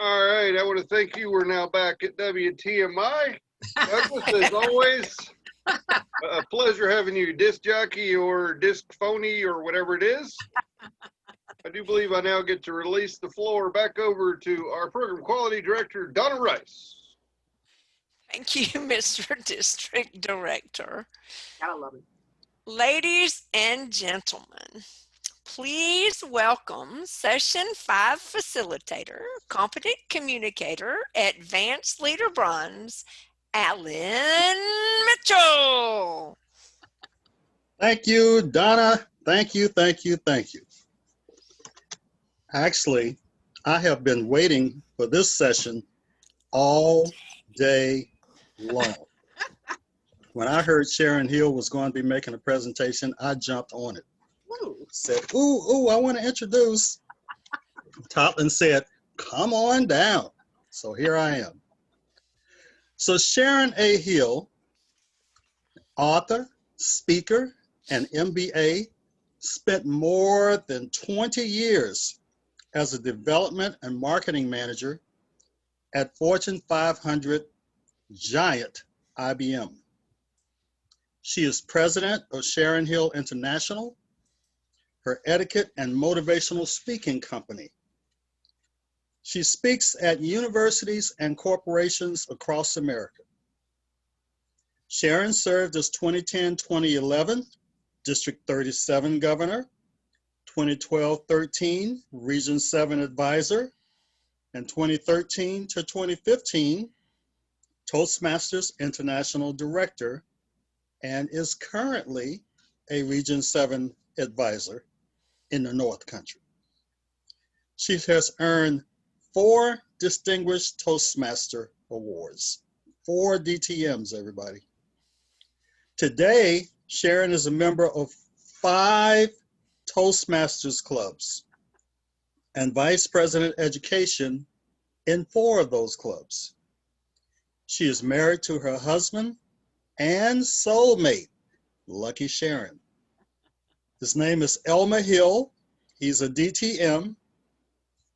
All right, I want to thank you. We're now back at WTMI. Douglas, as always, a pleasure having you, disc jockey or disc phony or whatever it is. I do believe I now get to release the floor back over to our program quality director, Donna Rice. Thank you, Mr. District Director. Gotta love it. Ladies and gentlemen, please welcome Session 5 Facilitator, Competent Communicator, Advanced Leader Bronze, Alan Mitchell. Thank you, Donna. Thank you, thank you, thank you. Actually, I have been waiting for this session all day long. When I heard Sharon Hill was going to be making a presentation, I jumped on it. Said, ooh, I want to introduce. Totlin said, come on down. So here I am. So Sharon A. Hill, author, speaker, and MBA, spent more than 20 years as a development and marketing manager at Fortune 500 giant IBM. She is president of Sharon Hill International, her etiquette and motivational speaking company. She speaks at universities and corporations across America. Sharon served as 2010-2011 District 37 Governor, 2012-13 Region 7 Advisor, and 2013 to 2015 Toastmasters International Director, and is currently a Region 7 Advisor in the North Country. She has earned 4 Distinguished Toastmaster Awards, 4 DTMs, everybody. Today, Sharon is a member of 5 Toastmasters clubs and Vice President Education in 4 of those clubs. She is married to her husband and soulmate, Lucky Sharon. His name is Elmer Hill. He's a DTM,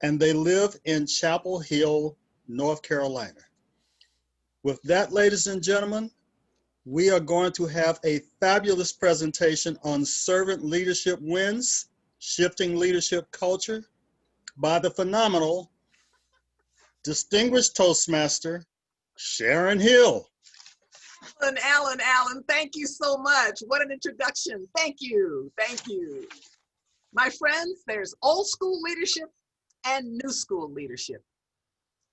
and they live in Chapel Hill, North Carolina. With that, ladies and gentlemen, we are going to have a fabulous presentation on servant leadership wins, shifting leadership culture by the phenomenal, distinguished Toastmaster, Sharon Hill. Alan, thank you so much. What an introduction. Thank you. My friends, there's old school leadership and new school leadership.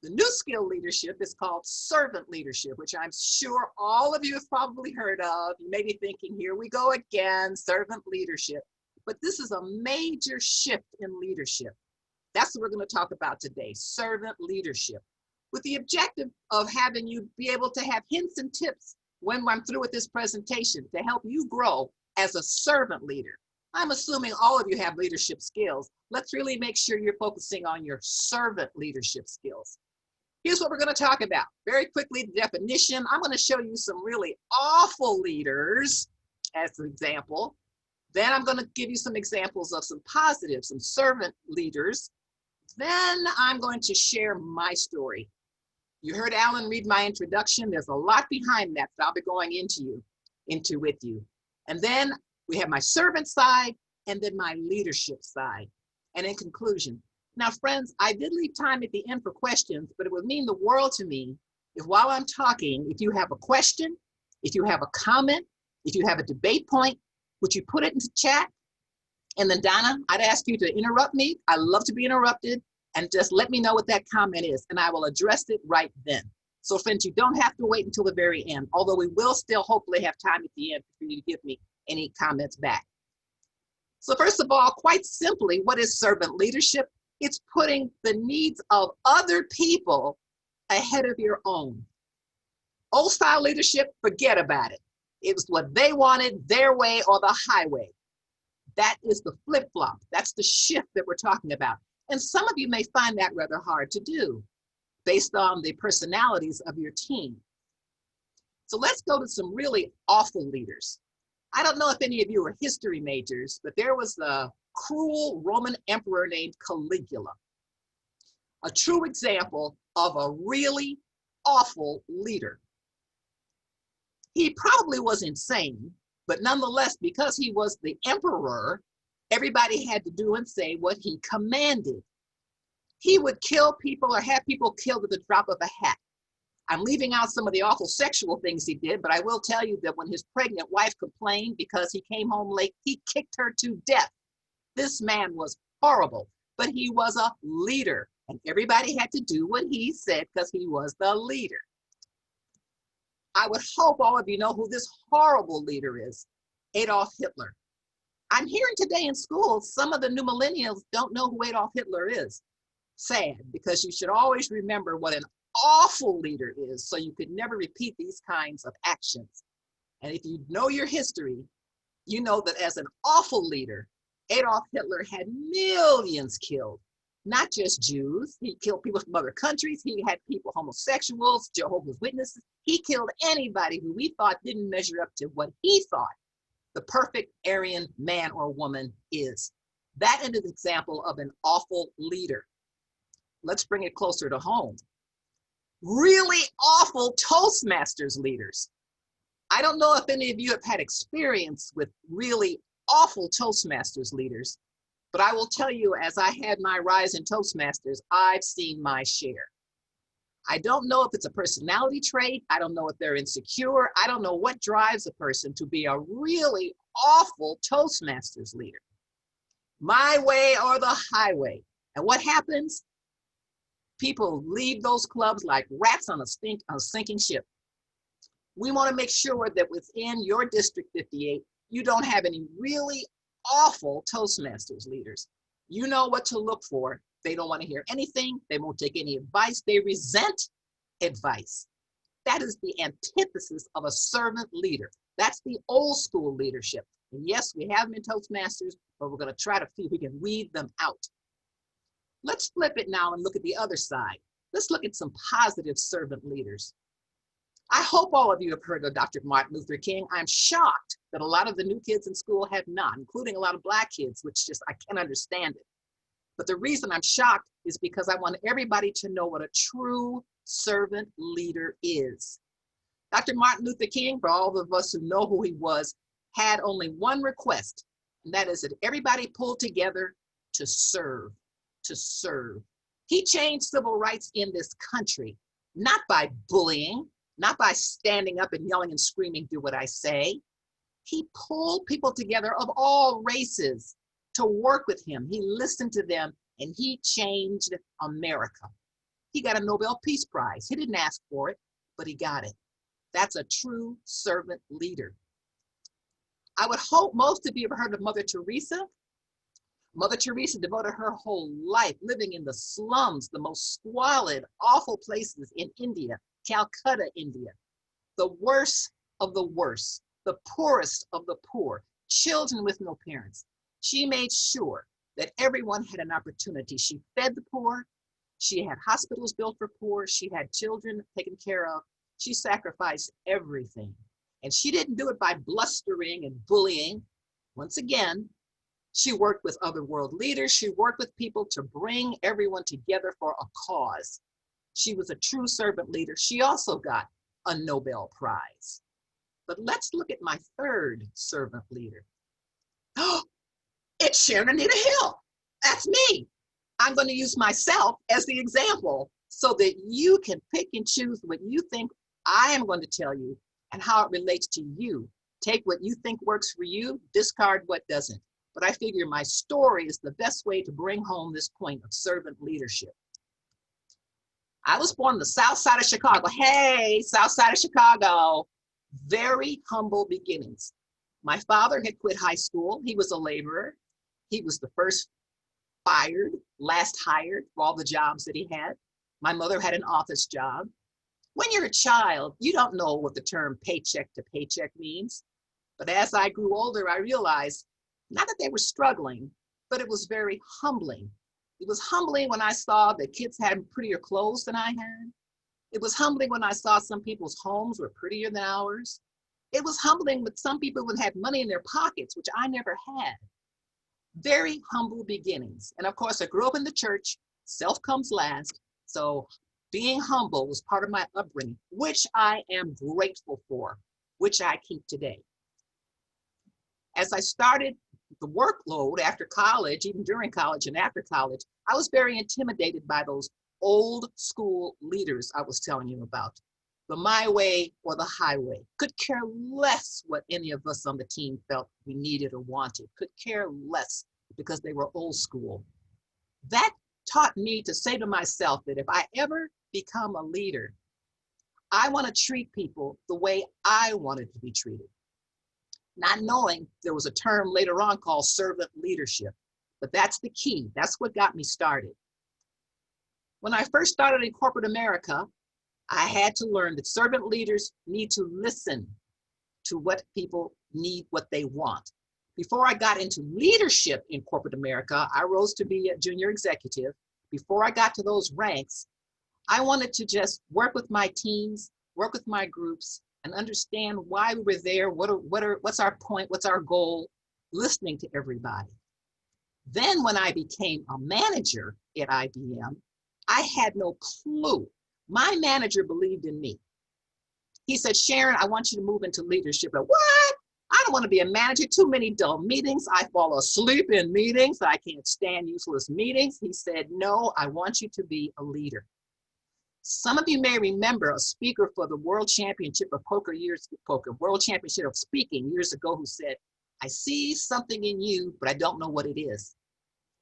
The new skill leadership is called servant leadership, which I'm sure all of you have probably heard of. You may be thinking, here we go again, servant leadership. But this is a major shift in leadership. That's what we're going to talk about today, servant leadership, with the objective of having you be able to have hints and tips when I'm through with this presentation to help you grow as a servant leader. I'm assuming all of you have leadership skills. Let's really make sure you're focusing on your servant leadership skills. Here's what we're going to talk about. Very quickly, the definition. I'm going to show you some really awful leaders as an example. Then I'm going to give you some examples of some positive, some servant leaders. Then I'm going to share my story. You heard Alan read my introduction. There's a lot behind that I'll be going into with you. And then we have my servant side and then my leadership side. And in conclusion, now friends, I did leave time at the end for questions, but it would mean the world to me if while I'm talking, if you have a question, if you have a comment, if you have a debate point, would you put it into chat? And then Donna, I'd ask you to interrupt me. I love to be interrupted, and just let me know what that comment is, and I will address it right then. So friends, you don't have to wait until the very end, although we will still hopefully have time at the end for you to give me any comments back. So first of all, quite simply, what is servant leadership? It's putting the needs of other people ahead of your own. Old style leadership, forget about it. It was what they wanted, their way or the highway. That is the flip-flop. That's the shift that we're talking about. And some of you may find that rather hard to do based on the personalities of your team. So let's go to some really awful leaders. I don't know if any of you are history majors, but there was a cruel Roman emperor named Caligula. A true example of a really awful leader. He probably was insane, but nonetheless, because he was the emperor, everybody had to do and say what he commanded. He would kill people or have people killed at the drop of a hat. I'm leaving out some of the awful sexual things he did, but I will tell you that when his pregnant wife complained because he came home late, he kicked her to death. This man was horrible, but he was a leader, and everybody had to do what he said because he was the leader. I would hope all of you know who this horrible leader is, Adolf Hitler. I'm hearing today in schools, some of the new millennials don't know who Adolf Hitler is. Sad, because you should always remember what an awful leader is, so you could never repeat these kinds of actions. And if you know your history, you know that as an awful leader, Adolf Hitler had millions killed, not just Jews. He killed people from other countries. He had people, homosexuals, Jehovah's Witnesses. He killed anybody who we thought didn't measure up to what he thought the perfect Aryan man or woman is. That is an example of an awful leader. Let's bring it closer to home. Really awful Toastmasters leaders. I don't know if any of you have had experience with really awful Toastmasters leaders, but I will tell you, as I had my rise in Toastmasters, I've seen my share. I don't know if it's a personality trait. I don't know if they're insecure. I don't know what drives a person to be a really awful Toastmasters leader. My way or the highway. And what happens? People leave those clubs like rats on a sinking ship. We want to make sure that within your District 58, you don't have any really awful Toastmasters leaders. You know what to look for. They don't want to hear anything. They won't take any advice. They resent advice. That is the antithesis of a servant leader. That's the old school leadership. And yes, we have them in Toastmasters, but we're going to try to see if we can weed them out. Let's flip it now and look at the other side. Let's look at some positive servant leaders. I hope all of you have heard of Dr. Martin Luther King. I'm shocked that a lot of the new kids in school have not, including a lot of Black kids, which just, I can't understand it. But the reason I'm shocked is because I want everybody to know what a true servant leader is. Dr. Martin Luther King, for all of us who know who he was, had only one request, and that is that everybody pull together to serve, to serve. He changed civil rights in this country, not by bullying, not by standing up and yelling and screaming, do what I say. He pulled people together of all races to work with him. He listened to them, and he changed America. He got a Nobel Peace Prize. He didn't ask for it, but he got it. That's a true servant leader. I would hope most of you have heard of Mother Teresa. Mother Teresa devoted her whole life living in the slums, the most squalid, awful places in India, Calcutta, India, the worst of the worst, the poorest of the poor, children with no parents. She made sure that everyone had an opportunity. She fed the poor. She had hospitals built for poor. She had children taken care of. She sacrificed everything. And she didn't do it by blustering and bullying. Once again, she worked with other world leaders. She worked with people to bring everyone together for a cause. She was a true servant leader. She also got a Nobel Prize. But let's look at my third servant leader. Oh, it's Sharon Anita Hill. That's me. I'm going to use myself as the example so that you can pick and choose what you think I am going to tell you and how it relates to you. Take what you think works for you, discard what doesn't. But I figure my story is the best way to bring home this point of servant leadership. I was born on the south side of Chicago. Hey, south side of Chicago. Very humble beginnings. My father had quit high school. He was a laborer. He was the first fired, last hired for all the jobs that he had. My mother had an office job. When you're a child, you don't know what the term paycheck to paycheck means. But as I grew older, I realized not that they were struggling, but it was very humbling. It was humbling when I saw that kids had prettier clothes than I had. It was humbling when I saw some people's homes were prettier than ours. It was humbling when some people would have money in their pockets, which I never had. Very humble beginnings. And of course, I grew up in the church, Self comes last. So being humble was part of my upbringing, which I am grateful for, which I keep today. As I started the workload after college, even during college and after college, I was very intimidated by those old school leaders I was telling you about. The my way or the highway. Could care less what any of us on the team felt we needed or wanted. Could care less because they were old school. That taught me to say to myself that if I ever become a leader, I want to treat people the way I wanted to be treated. Not knowing there was a term later on called servant leadership, but that's the key. That's what got me started. When I first started in corporate America, I had to learn that servant leaders need to listen to what people need, what they want. Before I got into leadership in corporate America, I rose to be a junior executive. Before I got to those ranks, I wanted to just work with my teams, work with my groups, and understand why we were there, what's our point, what's our goal, listening to everybody. Then when I became a manager at IBM, I had no clue. My manager believed in me. He said, Sharon, I want you to move into leadership. But what? I don't want to be a manager. Too many dull meetings. I fall asleep in meetings. I can't stand useless meetings. He said, no, I want you to be a leader. Some of you may remember a speaker for the World Championship of World Championship of Speaking years ago who said, I see something in you, but I don't know what it is.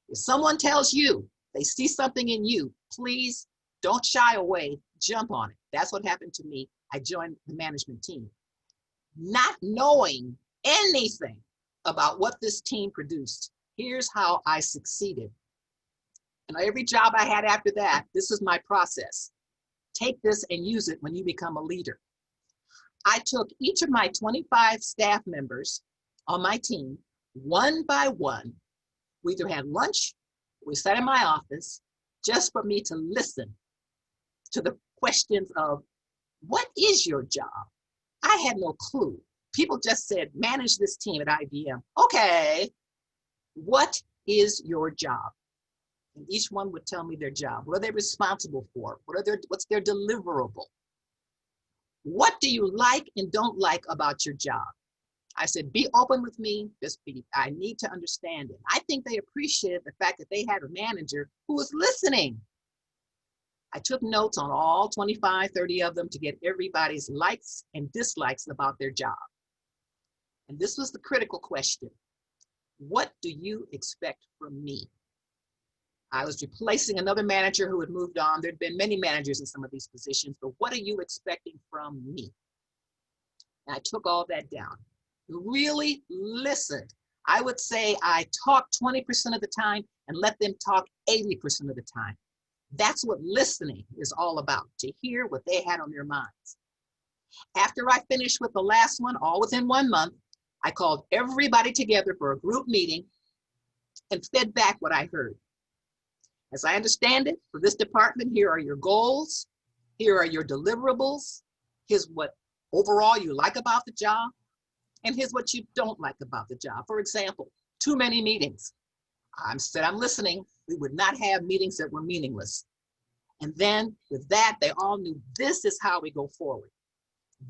If someone tells you they see something in you, please don't shy away, jump on it. That's what happened to me. I joined the management team. Not knowing anything about what this team produced, here's how I succeeded. And every job I had after that, this is my process. Take this and use it when you become a leader. I took each of my 25 staff members on my team, one by one. We either had lunch, we sat in my office, just for me to listen to the questions of, what is your job? I had no clue. People just said, manage this team at IBM. Okay, what is your job? And each one would tell me their job. What are they responsible for? What's their deliverable? What do you like and don't like about your job? I said, be open with me. I need to understand it. I think they appreciated the fact that they had a manager who was listening. I took notes on all 25, 30 of them to get everybody's likes and dislikes about their job. And this was the critical question. What do you expect from me? I was replacing another manager who had moved on. There'd been many managers in some of these positions, but what are you expecting from me? And I took all that down. Really listened. I would say I talked 20% of the time and let them talk 80% of the time. That's what listening is all about, to hear what they had on their minds. After I finished with the last one, all within 1 month, I called everybody together for a group meeting and fed back what I heard. As I understand it, for this department, here are your goals. Here are your deliverables. Here's what overall you like about the job. And here's what you don't like about the job. For example, too many meetings. I said, I'm listening. We would not have meetings that were meaningless. And then with that, they all knew this is how we go forward.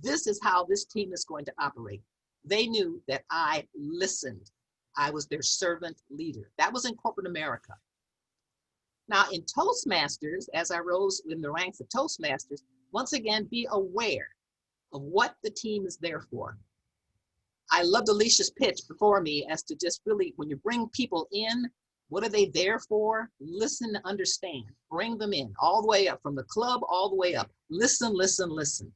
This is how this team is going to operate. They knew that I listened. I was their servant leader. That was in corporate America. Now in Toastmasters, as I rose in the ranks of Toastmasters, once again, be aware of what the team is there for. I loved Alicia's pitch before me as to just really, when you bring people in, what are they there for? Listen to understand. Bring them in all the way up, from the club all the way up. Listen, listen, listen.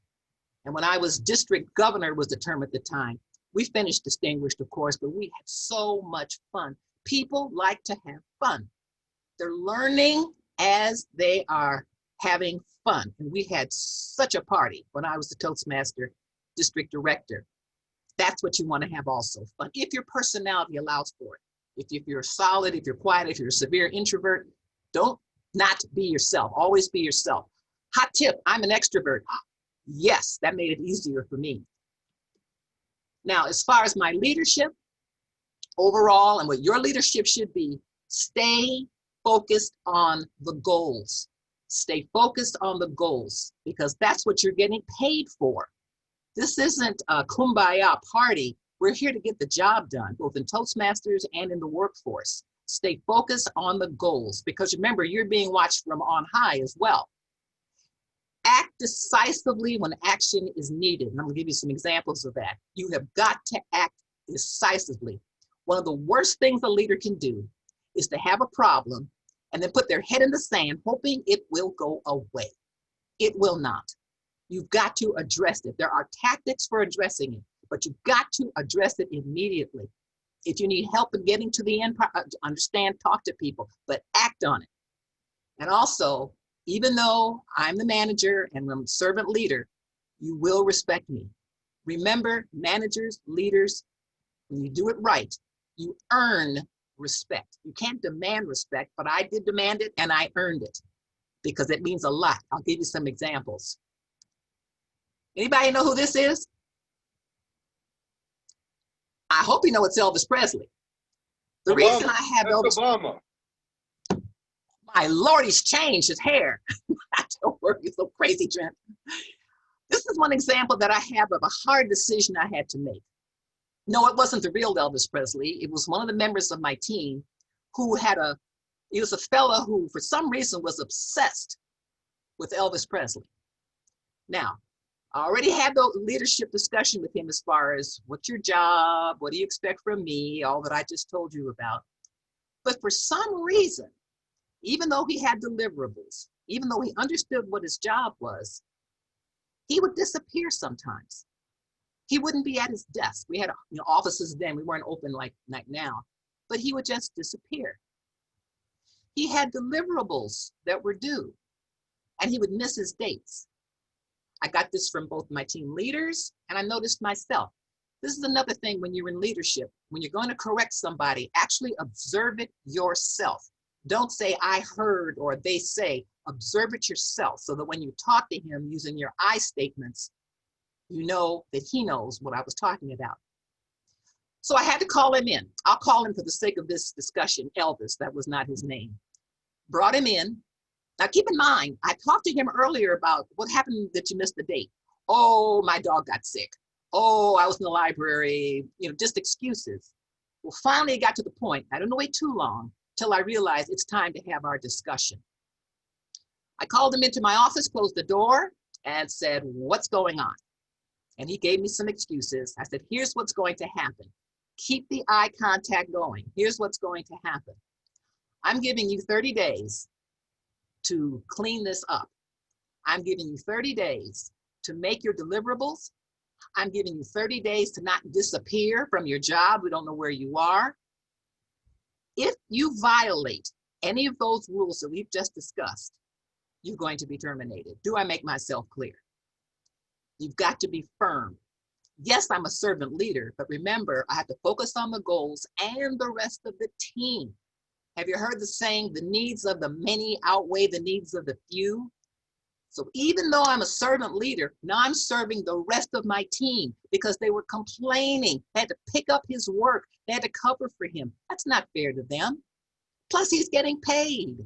And when I was district governor, was the term at the time, we finished distinguished, of course, but we had so much fun. People like to have fun. They're learning as they are having fun. And we had such a party when I was the Toastmaster district director. That's what you want to have also, fun, if your personality allows for it. If you're solid, if you're quiet, if you're a severe introvert, don't not be yourself. Always be yourself. Hot tip, I'm an extrovert. Yes, that made it easier for me. Now, as far as my leadership overall and what your leadership should be, stay focused on the goals. Stay focused on the goals because that's what you're getting paid for. This isn't a kumbaya party. We're here to get the job done, both in Toastmasters and in the workforce. Stay focused on the goals because remember, you're being watched from on high as well. Act decisively when action is needed. And I'm gonna give you some examples of that. You have got to act decisively. One of the worst things a leader can do is to have a problem and then put their head in the sand, hoping it will go away. It will not. You've got to address it. There are tactics for addressing it, but you've got to address it immediately. If you need help in getting to the end, understand, talk to people, but act on it. And also, even though I'm the manager and I'm a servant leader, you will respect me. Remember, managers, leaders, when you do it right, you earn respect. You can't demand respect, but I did demand it and I earned it because it means a lot. I'll give you some examples. Anybody know who this is? I hope you know it's Elvis Presley. The reason I have That's Elvis, Obama. my Lord, he's changed his hair. Don't worry, it's so crazy, Trent. This is one example that I have of a hard decision I had to make. No, it wasn't the real Elvis Presley. It was one of the members of my team who he was a fella who for some reason was obsessed with Elvis Presley. Now, I already had the leadership discussion with him as far as what's your job, what do you expect from me, all that I just told you about. But for some reason, even though he had deliverables, even though he understood what his job was, he would disappear sometimes. He wouldn't be at his desk. We had offices then, we weren't open like now, but he would just disappear. He had deliverables that were due and he would miss his dates. I got this from both my team leaders and I noticed myself. This is another thing when you're in leadership. When you're going to correct somebody, actually observe it yourself. Don't say, I heard, or they say. Observe it yourself so that when you talk to him using your I statements, you know that he knows what I was talking about. So I had to call him in. I'll call him for the sake of this discussion, Elvis. That was not his name. Brought him in. Now keep in mind, I talked to him earlier about what happened that you missed the date. Oh, my dog got sick. Oh, I was in the library, just excuses. Well, finally it got to the point, I didn't wait too long till I realized it's time to have our discussion. I called him into my office, closed the door, and said, what's going on? And he gave me some excuses. I said, here's what's going to happen. Keep the eye contact going. Here's what's going to happen. I'm giving you 30 days to clean this up. I'm giving you 30 days to make your deliverables. I'm giving you 30 days to not disappear from your job. We don't know where you are. If you violate any of those rules that we've just discussed, you're going to be terminated. Do I make myself clear? You've got to be firm. Yes, I'm a servant leader, but remember, I have to focus on the goals and the rest of the team. Have you heard the saying, the needs of the many outweigh the needs of the few? So even though I'm a servant leader, now I'm serving the rest of my team because they were complaining. They had to pick up his work. They had to cover for him. That's not fair to them. Plus he's getting paid.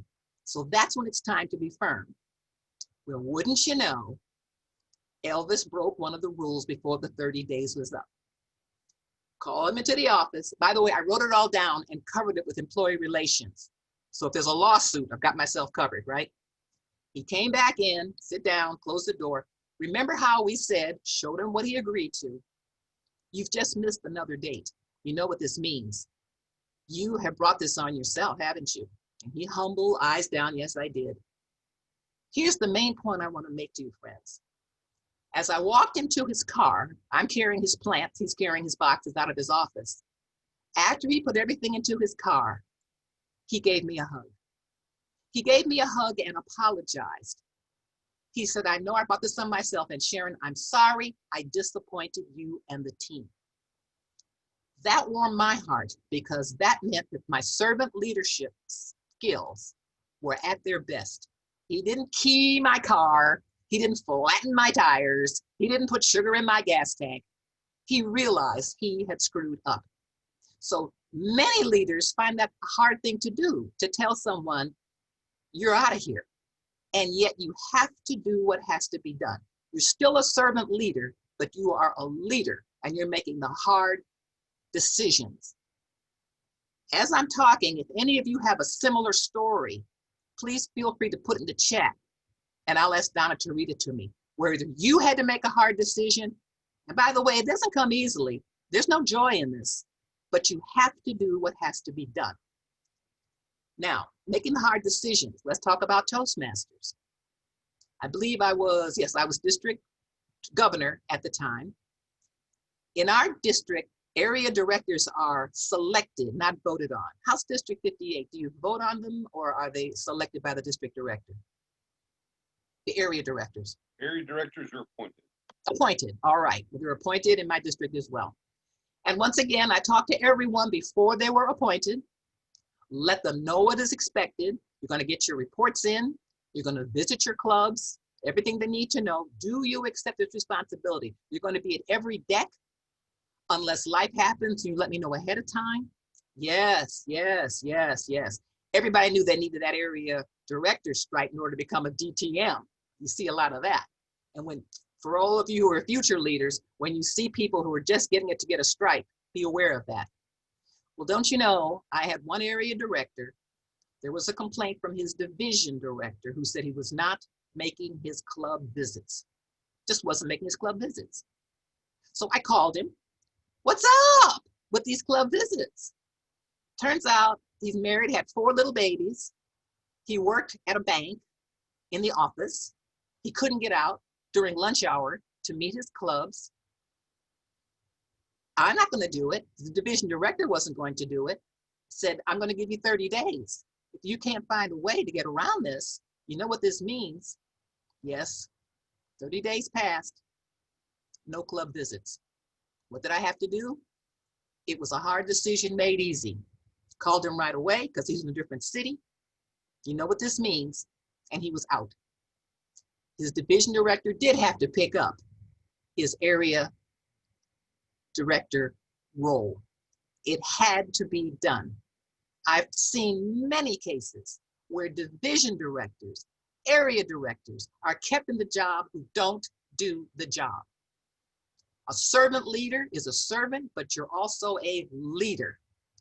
So that's when it's time to be firm. Well, wouldn't you know, Elvis broke one of the rules before the 30 days was up. Call him into the office. By the way, I wrote it all down and covered it with employee relations. So if there's a lawsuit, I've got myself covered, right? He came back in, sit down, close the door. Remember how we said, showed him what he agreed to. You've just missed another date. You know what this means. You have brought this on yourself, haven't you? And he humbled, eyes down, yes, I did. Here's the main point I want to make to you, friends. As I walked into his car, I'm carrying his plants, he's carrying his boxes out of his office. After he put everything into his car, he gave me a hug. He gave me a hug and apologized. He said, I know I brought this on myself, and Sharon, I'm sorry I disappointed you and the team. That warmed my heart because that meant that my servant leadership skills were at their best. He didn't key my car. He didn't flatten my tires. He didn't put sugar in my gas tank. He realized he had screwed up. So Many leaders find that a hard thing to do, to tell someone, you're out of here. And yet you have to do what has to be done. You're still a servant leader, but you are a leader and you're making the hard decisions. As I'm talking, if any of you have a similar story, please feel free to put it in the chat and I'll ask Donna to read it to me. Where you had to make a hard decision. And by the way, it doesn't come easily. There's no joy in this, but you have to do what has to be done. Now, making the hard decisions. Let's talk about Toastmasters. I believe I was district governor at the time. In our district, area directors are selected, not voted on. House District 58, do you vote on them or are they selected by the district director? The area directors. Area directors are appointed. Appointed, all right. They're appointed in my district as well. And once again, I talked to everyone before they were appointed. Let them know what is expected. You're going to get your reports in. You're going to visit your clubs, everything they need to know. Do you accept this responsibility? You're going to be at every deck unless life happens. You let me know ahead of time. Yes, yes, yes, yes. Everybody knew they needed that area director stripe in order to become a DTM. You see a lot of that. And when, for all of you who are future leaders, when you see people who are just getting it to get a stripe, be aware of that. Well, don't you know, I had one area director. There was a complaint from his division director who said he was not making his club visits. Just wasn't making his club visits. So I called him. What's up with these club visits? Turns out he's married, had 4 little babies. He worked at a bank in the office. He couldn't get out during lunch hour to meet his clubs. I'm not going to do it. The division director wasn't going to do it. Said, I'm going to give you 30 days. If you can't find a way to get around this, you know what this means. Yes, 30 days passed. No club visits. What did I have to do? It was a hard decision made easy. Called him right away because he's in a different city. You know what this means. And he was out. His division director did have to pick up his area director role. It had to be done. I've seen many cases where division directors, area directors are kept in the job who don't do the job. A servant leader is a servant, but you're also a leader.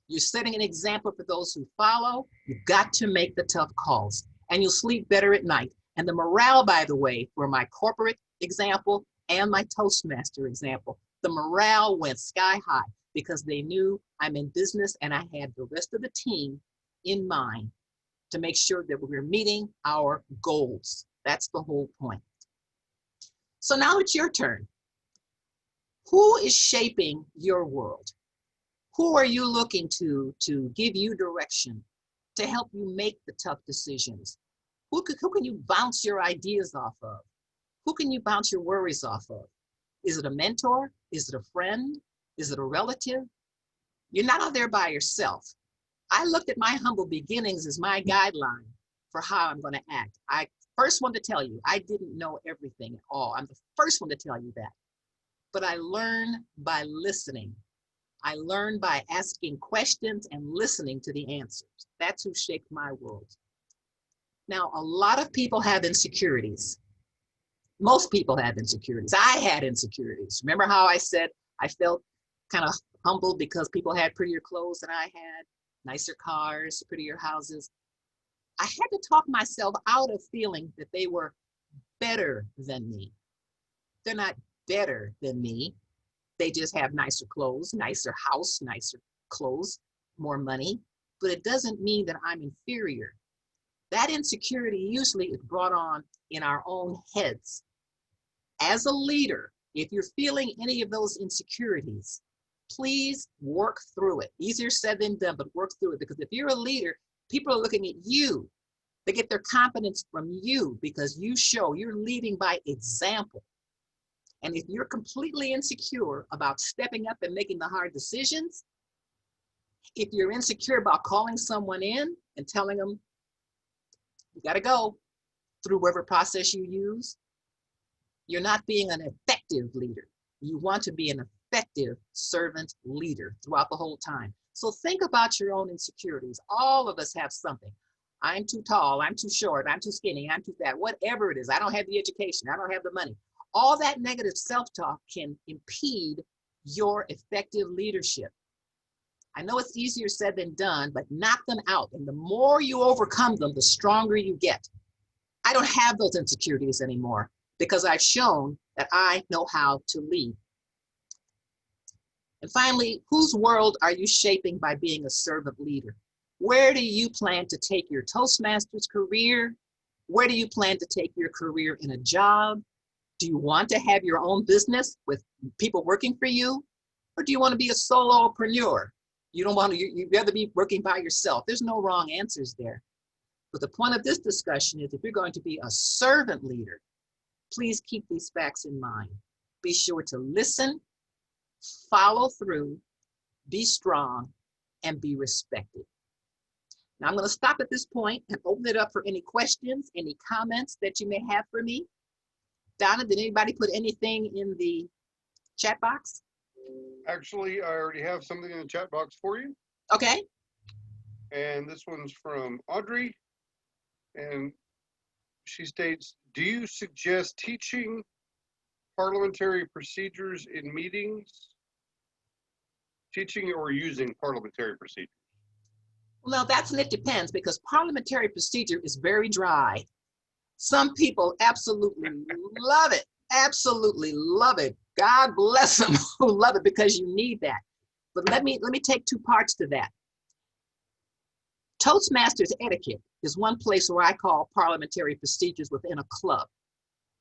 You're setting an example for those who follow. You've got to make the tough calls and you'll sleep better at night. And the morale, by the way, for my corporate example and my Toastmaster example, the morale went sky high because they knew I'm in business and I had the rest of the team in mind to make sure that we're meeting our goals. That's the whole point. So now it's your turn. Who is shaping your world? Who are you looking to give you direction, to help you make the tough decisions? Who can you bounce your ideas off of? Who can you bounce your worries off of? Is it a mentor? Is it a friend? Is it a relative? You're not out there by yourself. I looked at my humble beginnings as my guideline for how I'm going to act. I first want to tell you, I didn't know everything at all. I'm the first one to tell you that. But I learned by listening. I learned by asking questions and listening to the answers. That's who shaped my world. Now, a lot of people have insecurities. Most people have insecurities. I had insecurities. Remember how I said I felt kind of humbled because people had prettier clothes than I had, nicer cars, prettier houses. I had to talk myself out of feeling that they were better than me. They're not better than me. They just have nicer clothes, nicer house, nicer clothes, more money. But it doesn't mean that I'm inferior. That insecurity usually is brought on in our own heads. As a leader, if you're feeling any of those insecurities, please work through it. Easier said than done, but work through it. Because if you're a leader, people are looking at you. They get their confidence from you because you show you're leading by example. And if you're completely insecure about stepping up and making the hard decisions, if you're insecure about calling someone in and telling them, you got to go through whatever process you use, you're not being an effective leader. You want to be an effective servant leader throughout the whole time. So think about your own insecurities. All of us have something. I'm too tall, I'm too short, I'm too skinny, I'm too fat, whatever it is. I don't have the education, I don't have the money. All that negative self-talk can impede your effective leadership. I know it's easier said than done, but knock them out. And the more you overcome them, the stronger you get. I don't have those insecurities anymore because I've shown that I know how to lead. And finally, whose world are you shaping by being a servant leader? Where do you plan to take your Toastmasters career? Where do you plan to take your career in a job? Do you want to have your own business with people working for you? Or do you want to be a solopreneur? You don't want to, you'd rather be working by yourself. There's no wrong answers there. But the point of this discussion is if you're going to be a servant leader, please keep these facts in mind. Be sure to listen, follow through, be strong, and be respected. Now I'm going to stop at this point and open it up for any questions, any comments that you may have for me. Donna, did anybody put anything in the chat box? Actually, I already have something in the chat box for you. Okay. And this one's from Audrey. And she states, do you suggest teaching parliamentary procedures in meetings? Teaching or using parliamentary procedures? Well, that's and it depends because parliamentary procedure is very dry. Some people absolutely love it. Absolutely love it. God bless them who love it because you need that. But let me take two parts to that. Toastmasters etiquette is one place where I call parliamentary procedures within a club.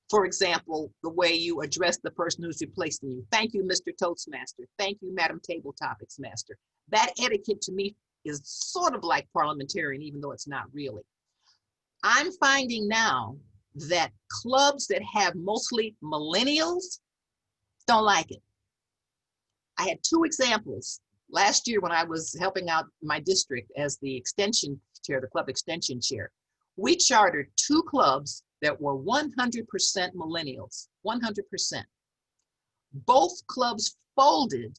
For example, the way you address the person who's replacing you. Thank you, Mr. Toastmaster. Thank you, Madam Table Topics Master. That etiquette to me is sort of like parliamentarian, even though it's not really. I'm finding now that clubs that have mostly millennials don't like it. I had two examples. Last year when I was helping out my district as the extension chair, the club extension chair, we chartered two clubs that were 100% millennials, 100%. Both clubs folded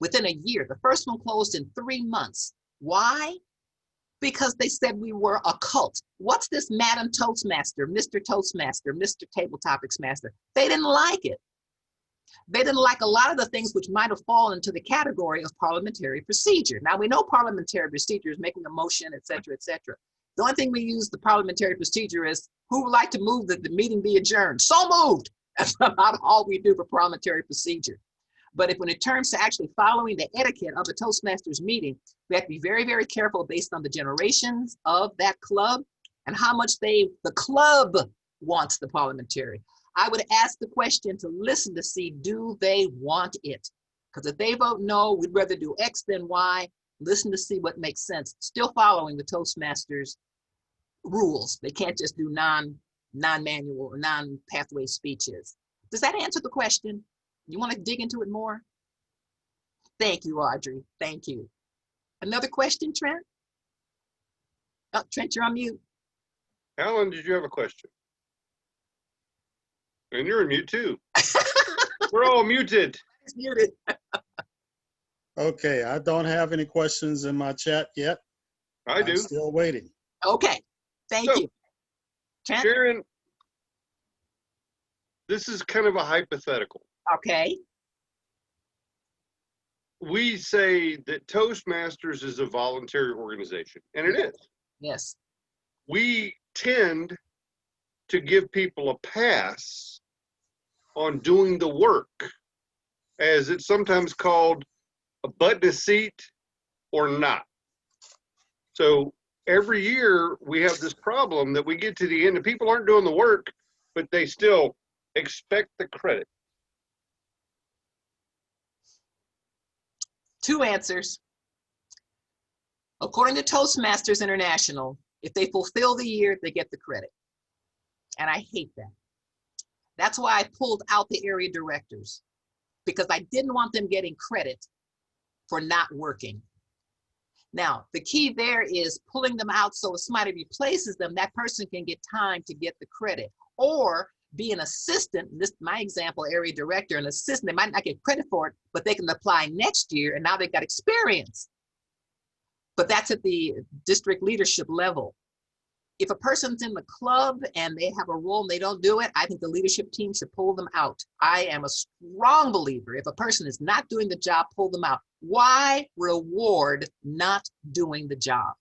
within a year. The first one closed in 3 months. Why? Because they said we were a cult. What's this Madam Toastmaster, Mr. Toastmaster, Mr. Table Topics Master? They didn't like it. They didn't like a lot of the things which might have fallen into the category of parliamentary procedure. Now we know parliamentary procedure is making a motion, et cetera, et cetera. The only thing we use the parliamentary procedure is who would like to move that the meeting be adjourned? So moved. That's about all we do for parliamentary procedure. But if when it turns to actually following the etiquette of a Toastmasters meeting, we have to be very, very careful based on the generations of that club and how much the club wants the parliamentary. I would ask the question to listen to see, do they want it? Because if they vote no, we'd rather do X than Y. Listen to see what makes sense. Still following the Toastmasters rules. They can't just do non-manual or non-pathway speeches. Does that answer the question? You want to dig into it more? Thank you, Audrey. Thank you. Another question, Trent? Oh, Trent, you're on mute. Alan, did you have a question? And you're on mute too. We're all muted. It's muted. Okay, I don't have any questions in my chat yet. I do. I'm still waiting. Okay, thank So, you. Trent? Sharon, this is kind of a hypothetical. Okay. We say that Toastmasters is a voluntary organization, and it is. Yes. We tend to give people a pass on doing the work, as it's sometimes called a butt in a seat or not. So every year we have this problem that we get to the end and people aren't doing the work, but they still expect the credit. Two answers. According to Toastmasters International, if they fulfill the year, they get the credit. And I hate that. That's why I pulled out the area directors, because I didn't want them getting credit for not working. Now, the key there is pulling them out so if somebody replaces them, that person can get time to get the credit. Or be an assistant, this my example, area director, an assistant, they might not get credit for it, but they can apply next year and now they've got experience. but that's at the district leadership level. If a person's in the club and they have a role and they don't do it, I think the leadership team should pull them out. I am a strong believer. If a person is not doing the job, pull them out. Why reward not doing the job?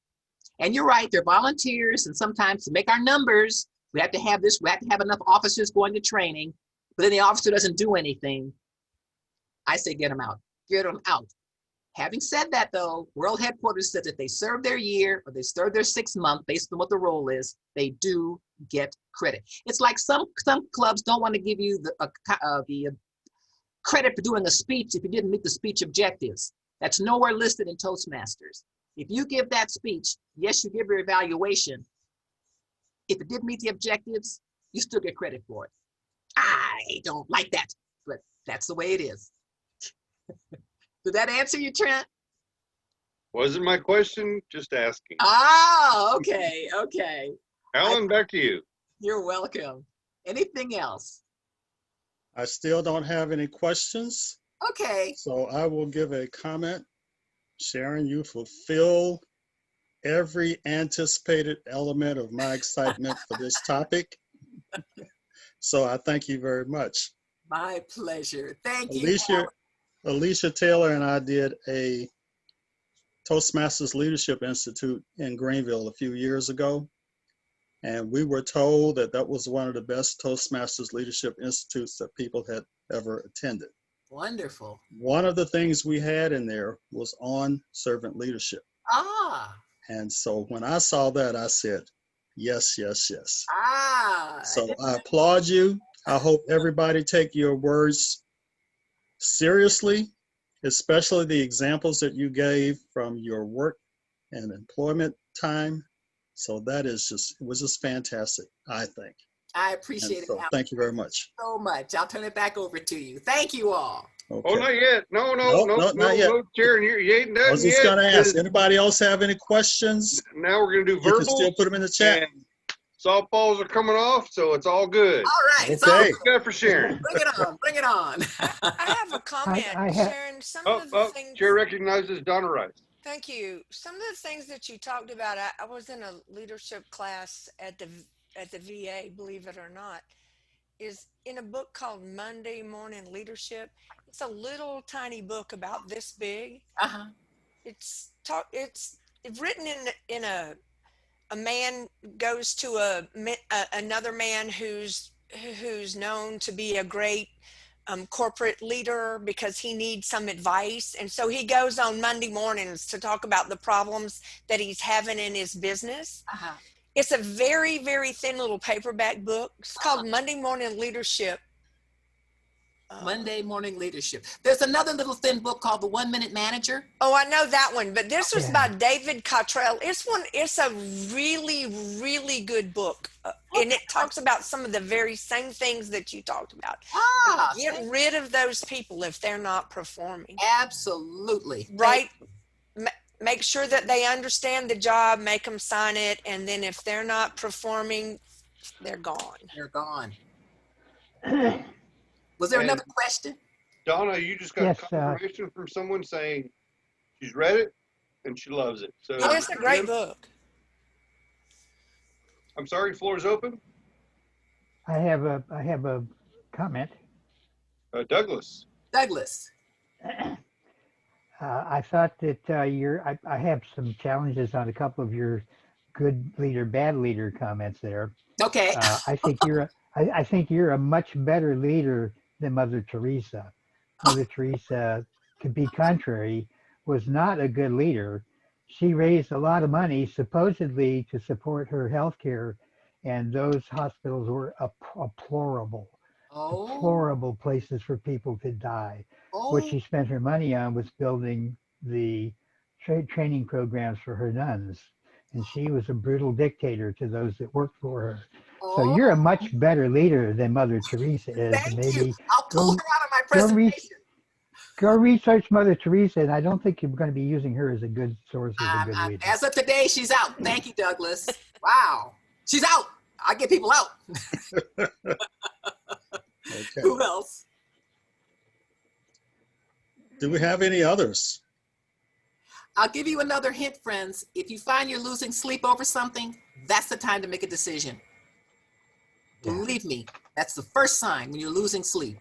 And you're right, they're volunteers, and sometimes to make our numbers, we have to have this, we have to have enough officers going to training, but then the officer doesn't do anything. I say get them out. Get them out. Having said that, though, World Headquarters says if they serve their year or they serve their 6 month, based on what the role is, they do get credit. It's like some clubs don't want to give you the credit for doing a speech if you didn't meet the speech objectives. That's nowhere listed in Toastmasters. If you give that speech, yes, you give your evaluation. If it didn't meet the objectives, you still get credit for it. I don't like that, but that's the way it is. Did that answer you, Trent? Wasn't my question, just asking. Oh, okay, okay. Alan, back to you. You're welcome. Anything else? I still don't have any questions, Okay. so I will give a comment. Sharon, you fulfill every anticipated element of my excitement for this topic. So I thank you very much. My pleasure. Thank you. Alicia Taylor and I did a Toastmasters Leadership Institute in Greenville a few years ago. And we were told that that was one of the best Toastmasters Leadership Institutes that people had ever attended. Wonderful. One of the things we had in there was on servant leadership. Ah. And so when I saw that, I said, yes, yes, yes. Ah. So I applaud you. I hope everybody take your words seriously, especially the examples that you gave from your work and employment time. So that is just, it was just fantastic, I think. I appreciate it. So thank you very much. So much. I'll turn it back over to you. Thank you all. Okay. Oh, not yet. No, not yet. Sharon, you ain't done yet. I was just going to ask, anybody else have any questions? Now we're going to do You can verbal. still put them in the chat. And softballs are coming off, so it's all good. All right. Okay. Good for Sharon. Bring it on. Bring it on. I have a comment, Sharon. Some of the things. Chair recognizes Donna Rice. Thank you. Some of the things that you talked about, I was in a leadership class at the VA, believe it or not, is in a book called Monday Morning Leadership. It's a little tiny book about this big. Uh-huh. It's written in a man goes to another man who's known to be a great corporate leader because he needs some advice. And so he goes on Monday mornings to talk about the problems that he's having in his business. Uh-huh. It's a very, very thin little paperback book. It's called Monday Morning Leadership. Monday Morning Leadership. There's another little thin book called The 1 Minute Manager. Oh, I know that one, but this was by David Cottrell. It's a really, really good book. And it talks about some of the very same things that you talked about. Get rid of those people if they're not performing. Absolutely. Right. Make sure that they understand the job, make them sign it. And then if they're not performing, they're gone. They're gone. Was there another question? Donna, you just got confirmation from someone saying she's read it and she loves it. So it's a great book. I'm sorry, floor is open. I have a comment. Douglas. Douglas. I thought that I have some challenges on a couple of your good leader, bad leader comments there. Okay. I think you're a much better leader than Mother Teresa. Mother Teresa, to be contrary, was not a good leader. She raised a lot of money supposedly to support her health care, and those hospitals were deplorable places for people to die. What she spent her money on was building the training programs for her nuns, and she was a brutal dictator to those that worked for her. So you're a much better leader than Mother Teresa is. Thank you. I'll pull her out of my presentation. Go research Mother Teresa, and I don't think you're going to be using her as a good source as a good leader. As of today, she's out. Thank you, Douglas. Wow. She's out. I get people out. Okay. Who else? Do we have any others? I'll give you another hint, friends. If you find you're losing sleep over something, that's the time to make a decision. Yeah. Believe me, that's the first sign when you're losing sleep.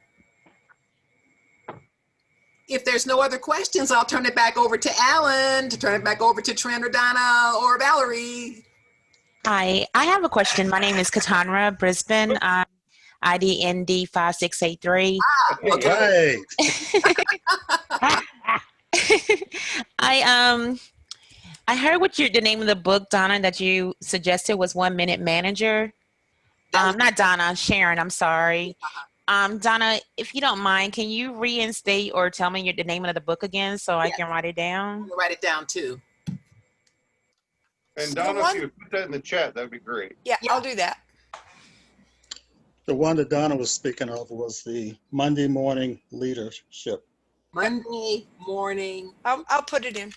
If there's no other questions, I'll turn it back over to Alan, to turn it back over to Trent or Donna or Valerie. Hi, I have a question. My name is Katanra Brisbane. I'm IDND 5683. Okay. Right. I heard what the name of the book, Donna, that you suggested was 1 Minute Manager. Not Donna, Sharon, I'm sorry. Donna, if you don't mind, can you reinstate or tell me the name of the book again so I can write it down? I'll write it down too. And The Donna, if one- you would put that in the chat, that'd be great. Yeah, Yeah. I'll do that. The one that Donna was speaking of was the Monday morning leadership. Monday morning. I'll put it in.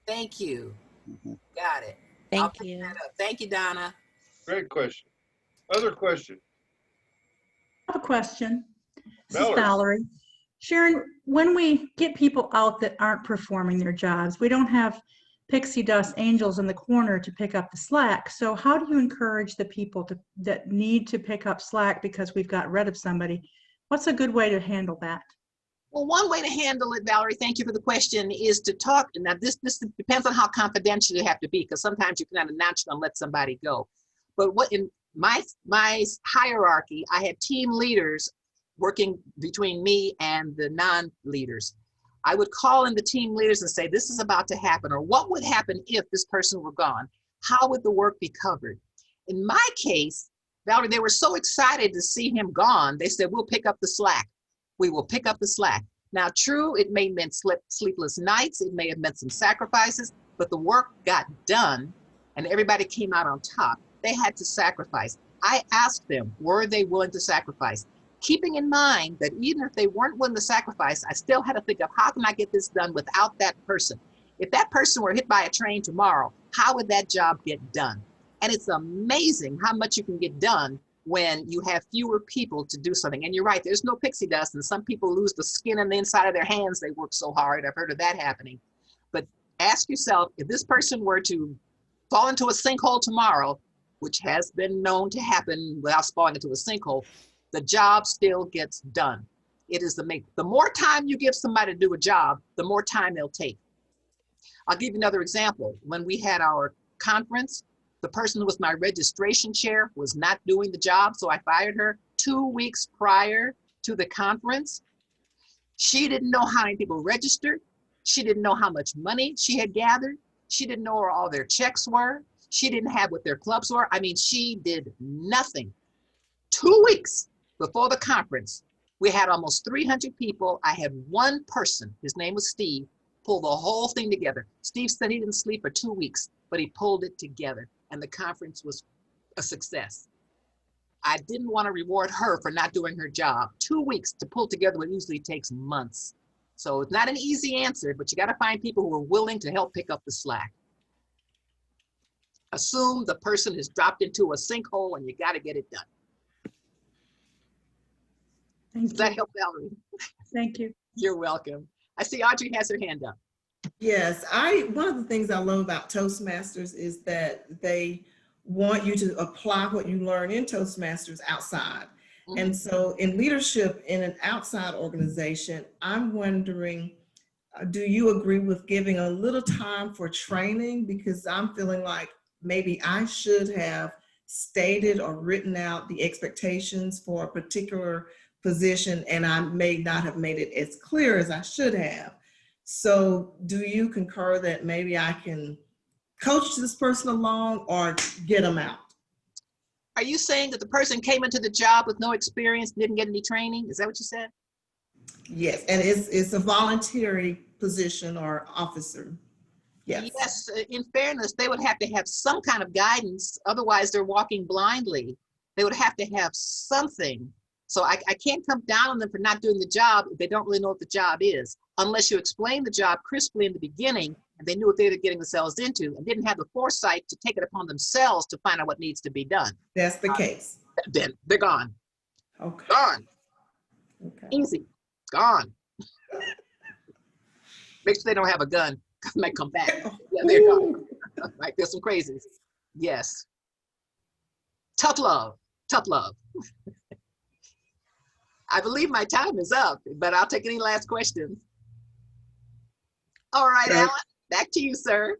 Thank you. Mhm. Got it. I'll Thank pick you. that up. Thank you, Donna. Great question. Other question? I have a question. This is Valerie. Valerie. Sharon, when we get people out that aren't performing their jobs, we don't have pixie dust angels in the corner to pick up the slack. So how do you encourage the people that need to pick up slack because we've got rid of somebody? What's a good way to handle that? Well, one way to handle it, Valerie, thank you for the question, is to talk. Now, this depends on how confidential you have to be, because sometimes you cannot announce and let somebody go. But what in my hierarchy, I had team leaders working between me and the non-leaders. I would call in the team leaders and say, this is about to happen, or what would happen if this person were gone? How would the work be covered? In my case, Valerie, they were so excited to see him gone, they said, we'll pick up the slack. We will pick up the slack. Now, true, it may have meant sleepless nights, it may have meant some sacrifices, but the work got done and everybody came out on top. They had to sacrifice. I asked them, were they willing to sacrifice? Keeping in mind that even if they weren't willing to sacrifice, I still had to think of how can I get this done without that person? If that person were hit by a train tomorrow, how would that job get done? And it's amazing how much you can get done when you have fewer people to do something. And you're right, there's no pixie dust, and some people lose the skin on the inside of their hands. They work so hard. I've heard of that happening. But ask yourself, if this person were to fall into a sinkhole tomorrow, which has been known to happen without falling into a sinkhole, the job still gets done. It is the more time you give somebody to do a job, the more time they'll take. I'll give you another example. When we had our conference, the person who was my registration chair was not doing the job, so I fired her 2 weeks prior to the conference. She didn't know how many people registered. She didn't know how much money she had gathered. She didn't know where all their checks were. She didn't have what their clubs were. I mean, she did nothing. 2 weeks before the conference, we had almost 300 people. I had one person, his name was Steve, pull the whole thing together. Steve said he didn't sleep for 2 weeks, but he pulled it together, and the conference was a success. I didn't want to reward her for not doing her job. 2 weeks to pull together what usually takes months. So it's not an easy answer, but you got to find people who are willing to help pick up the slack. Assume the person has dropped into a sinkhole and you got to get it done. Thank Does that you. help, Valerie? Thank you. You're welcome. I see Audrey has her hand up. Yes, one of the things I love about Toastmasters is that they want you to apply what you learn in Toastmasters outside. Mhm. And so in leadership in an outside organization, I'm wondering, do you agree with giving a little time for training? Because I'm feeling like maybe I should have stated or written out the expectations for a particular position, and I may not have made it as clear as I should have. So do you concur that maybe I can coach this person along or get them out? Are you saying that the person came into the job with no experience, didn't get any training? Is that what you said? Yes, and it's a voluntary position or officer. Yes. Yes, in fairness, they would have to have some kind of guidance. Otherwise, they're walking blindly. They would have to have something. So I can't come down on them for not doing the job if they don't really know what the job is, unless you explain the job crisply in the beginning and they knew what they were getting themselves into and didn't have the foresight to take it upon themselves to find out what needs to be done. That's the case. Then they're gone. Okay. Gone. Okay. Easy. Gone. Make sure they don't have a gun. Might come back. Yeah, there you go. Right, there's some crazies. Yes. Tough love. Tough love. I believe my time is up, but I'll take any last questions. All right, Sure. Alan, back to you, sir.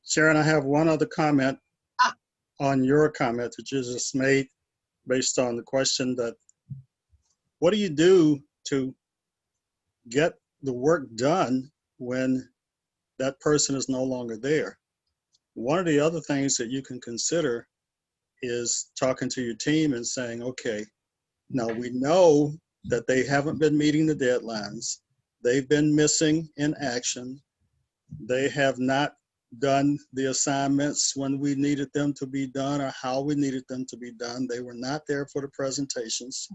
Sharon, I have one other comment Ah. on your comment that you just made based on the question that, what do you do to get the work done when that person is no longer there? One of the other things that you can consider is talking to your team and saying, okay, now we know that they haven't been meeting the deadlines. They've been missing in action. They have not done the assignments when we needed them to be done or how we needed them to be done. They were not there for the presentations.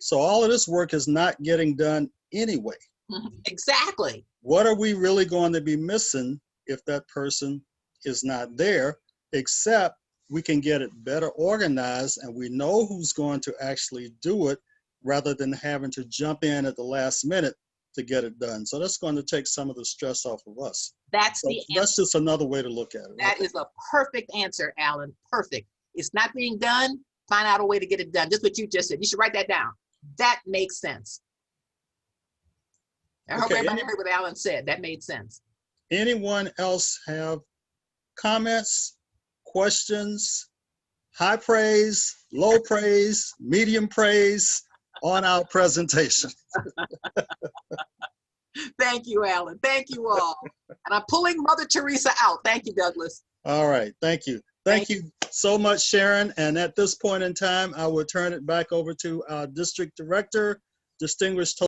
So all of this work is not getting done anyway. Exactly. What are we really going to be missing if that person is not there, except we can get it better organized and we know who's going to actually do it rather than having to jump in at the last minute to get it done. So that's going to take some of the stress off of us. That's So the answer. that's just another way to look at it. That is a perfect answer, Alan. Perfect. It's not being done. Find out a way to get it done. Just what you just said. You should write that down. That makes sense. I hope Okay, everybody heard what Alan said. That made sense. Anyone else have comments, questions, high praise, low praise, medium praise on our presentation? Thank you, Alan. Thank you all. And I'm pulling Mother Teresa out. Thank you, Douglas. All right, thank you. Thank you so much, Sharon. And at this point in time, I will turn it back over to our district director, distinguished